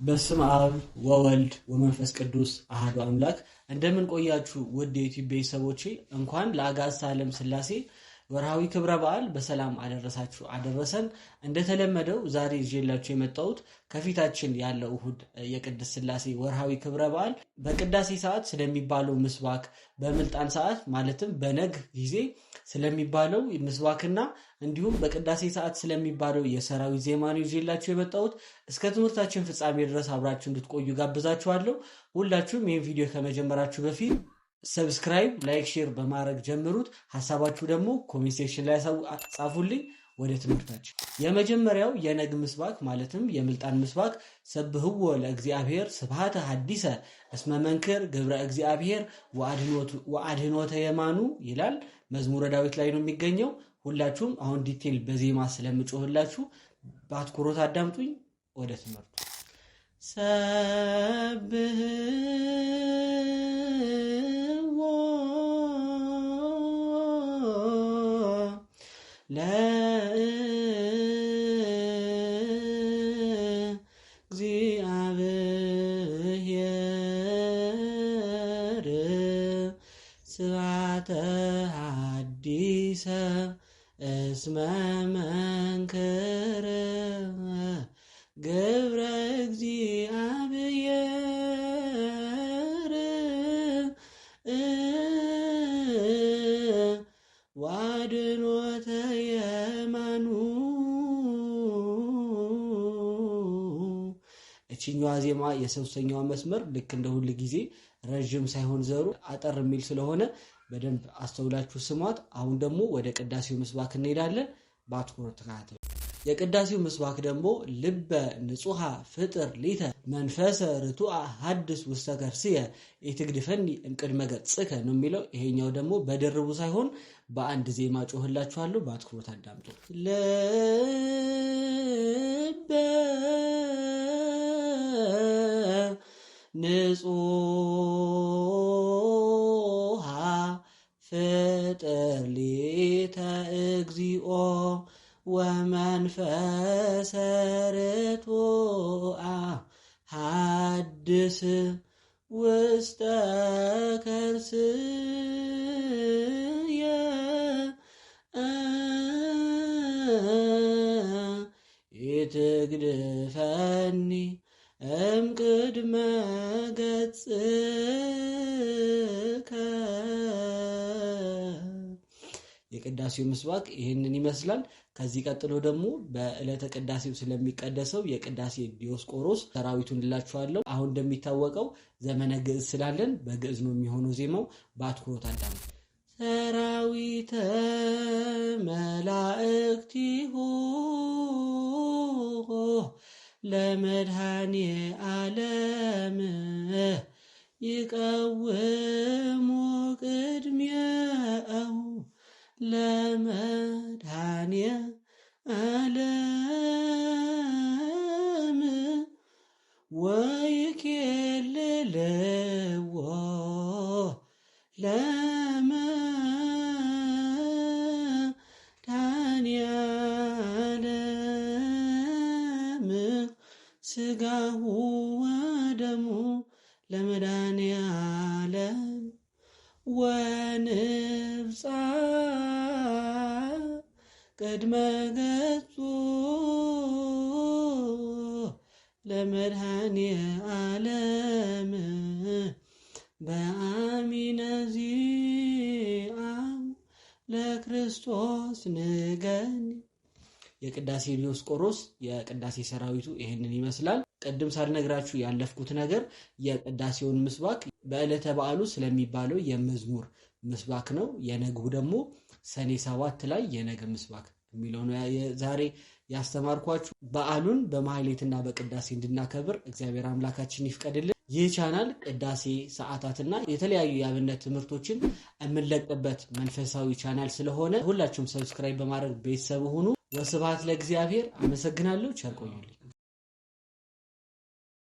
በስመ አብ ወወልድ ወመንፈስ ቅዱስ አሐዱ አምላክ። እንደምን ቆያችሁ ውድ የዩቲዩብ ቤተሰቦቼ? እንኳን ለአጋዕዝተ ዓለም ሥላሴ ወርሃዊ ክብረ በዓል በሰላም አደረሳችሁ አደረሰን። እንደተለመደው ዛሬ ይዤላችሁ የመጣሁት ከፊታችን ያለው እሁድ የቅድስት ሥላሴ ወርሃዊ ክብረ በዓል በቅዳሴ ሰዓት ስለሚባለው ምስባክ፣ በምልጣን ሰዓት ማለትም በነግ ጊዜ ስለሚባለው ምስባክና እንዲሁም በቅዳሴ ሰዓት ስለሚባለው የሰራዊት ዜማ ነው ይዤላችሁ የመጣሁት። እስከ ትምህርታችን ፍጻሜ ድረስ አብራችሁ እንድትቆዩ ጋብዛችኋለሁ። ሁላችሁም ይህን ቪዲዮ ከመጀመራችሁ በፊት ሰብስክራይብ፣ ላይክ፣ ሼር በማድረግ ጀምሩት። ሀሳባችሁ ደግሞ ኮሜንት ሴክሽን ላይ ጻፉልኝ። ወደ ትምህርታችን የመጀመሪያው የነግ ምስባክ ማለትም የምልጣን ምስባክ ሰብህዎ ለእግዚአብሔር ስብሐተ ሐዲሰ እስመ መንክር ግብረ እግዚአብሔር ወአድኅኖተ የማኑ ይላል። መዝሙረ ዳዊት ላይ ነው የሚገኘው። ሁላችሁም አሁን ዲቴል በዜማ ስለምጮህላችሁ በአትኩሮት አዳምጡኝ። ወደ ትምህርቱ ለእግዚአብሔር ስብሐተ ሐዲሰ እስመ መንክር ግብረ እግዚአብሔር ወአድኅኖተ የማኑ። እችኛዋ ዜማ የሶስተኛዋ መስመር ልክ እንደ ሁል ጊዜ ረዥም ሳይሆን ዘሩ አጠር የሚል ስለሆነ በደንብ አስተውላችሁ ስሟት። አሁን ደግሞ ወደ ቅዳሴው ምስባክ እንሄዳለን። በአትኩሮት ተከታተሉ። የቅዳሴው ምስባክ ደግሞ ልበ ንጹሐ ፍጥር ሊተ መንፈሰ ርቱዐ ሐድስ ውስተ ከርስየ ኢትግድፈኒ እምቅድመ ገጽከ ነው የሚለው። ይሄኛው ደግሞ በድርቡ ሳይሆን በአንድ ዜማ ጮህላችኋለሁ። በአትኩሮት አዳምጡ። ልበ ንጹሐ ፍጥር ሊተ እግዚኦ ወመንፈሰ ርቱዐ ሐድስ ውስተ ከርስየ ኢትግድፈኒ እምቅድመ ገጽከ። የቅዳሴው ምስባክ ይህንን ይመስላል። ከዚህ ቀጥሎ ደግሞ በዕለተ ቅዳሴው ስለሚቀደሰው የቅዳሴ ዲዮስቆሮስ ሰራዊቱን እንላችኋለሁ። አሁን እንደሚታወቀው ዘመነ ግዕዝ ስላለን በግዕዝ ነው የሚሆነው ዜማው። በአትኩሮት አዳምጡ። ሰራዊተ መላእክቲሁ ለመድኃኔ ዓለም ይቀውሙ ቅድሜሁ ለመድኃኔ ዓለም ወይኬልልዎ ለመድኃኔ ዓለም ሥጋሁ ወደሙ ለመድኃኔ ዓለም ወንብጻ ቅድመ ገጹ ለመድኃኔ ዓለም በአሚነ ዚአም ለክርስቶስ ንገኒ። የቅዳሴ ዲዮስቆሮስ የቅዳሴ ሰራዊቱ ይህንን ይመስላል። ቅድም ሳልነግራችሁ ያለፍኩት ነገር የቅዳሴውን ምስባክ በዕለተ በዓሉ ስለሚባለው የመዝሙር ምስባክ ነው። የነግሁ ደግሞ ሰኔ 7 ላይ የነገ ምስባክ የሚለው ነው ዛሬ ያስተማርኳችሁ። በዓሉን በማህሌትና በቅዳሴ እንድናከብር እግዚአብሔር አምላካችን ይፍቀድልን። ይህ ቻናል ቅዳሴ ሰዓታትና የተለያዩ የአብነት ትምህርቶችን የምንለቅበት መንፈሳዊ ቻናል ስለሆነ ሁላችሁም ሰብስክራይብ በማድረግ ቤተሰብ ሁኑ። ወስብሐት ለእግዚአብሔር። አመሰግናለሁ። ቸር ቆዩልኝ።